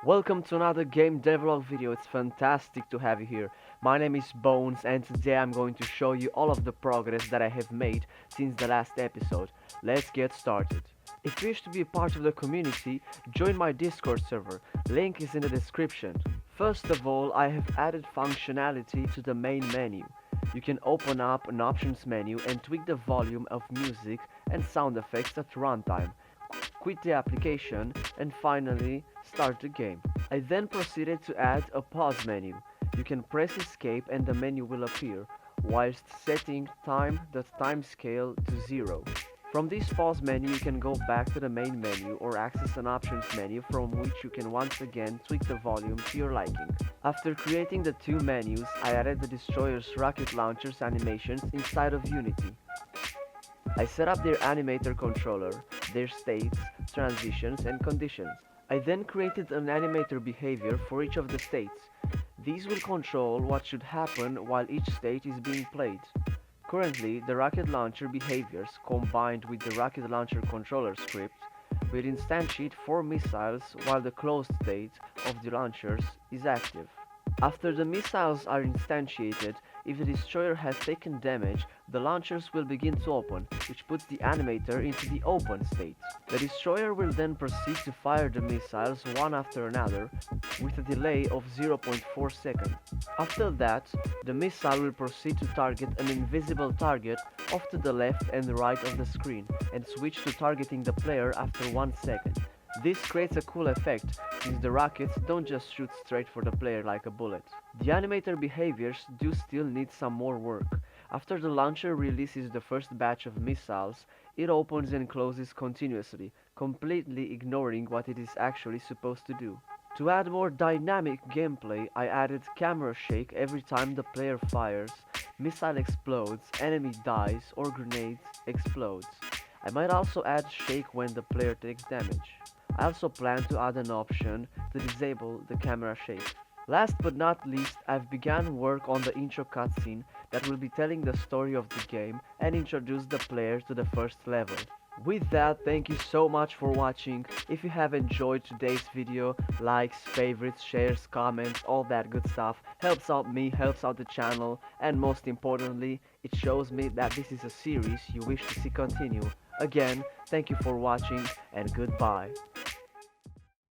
Welcome to another game devlog video. It's fantastic to have you here. My name is Bones and today I'm going to show you all of the progress that I have made since the last episode. Let's get started. If you wish to be a part of the community, join my Discord server. Link is in the description. First of all, I have added functionality to the main menu. You can open up an options menu and tweak the volume of music and sound effects at runtime, quit the application, and finally start the game. I then proceeded to add a pause menu. You can press escape and the menu will appear, whilst setting the time scale to 0. From this pause menu you can go back to the main menu or access an options menu from which you can once again tweak the volume to your liking. After creating the two menus, I added the destroyer's rocket launcher's animations inside of Unity. I set up their animator controller, their states, transitions, and conditions. I then created an animator behavior for each of the states. These will control what should happen while each state is being played. Currently, the rocket launcher behaviors combined with the rocket launcher controller script will instantiate 4 missiles while the closed state of the launchers is active. After the missiles are instantiated, if the destroyer has taken damage, the launchers will begin to open, which puts the animator into the open state. The destroyer will then proceed to fire the missiles one after another, with a delay of 0.4 seconds. After that, the missile will proceed to target an invisible target off to the left and right of the screen, and switch to targeting the player after 1 second. This creates a cool effect, since the rockets don't just shoot straight for the player like a bullet. The animator behaviors do still need some more work. After the launcher releases the first batch of missiles, it opens and closes continuously, completely ignoring what it is actually supposed to do. To add more dynamic gameplay, I added camera shake every time the player fires, missile explodes, enemy dies, or grenade explodes. I might also add shake when the player takes damage. I also plan to add an option to disable the camera shake. Last but not least, I've begun work on the intro cutscene that will be telling the story of the game and introduce the player to the first level. With that, thank you so much for watching. If you have enjoyed today's video, likes, favorites, shares, comments, all that good stuff helps out me, helps out the channel, and most importantly, it shows me that this is a series you wish to see continue. Again, thank you for watching and goodbye.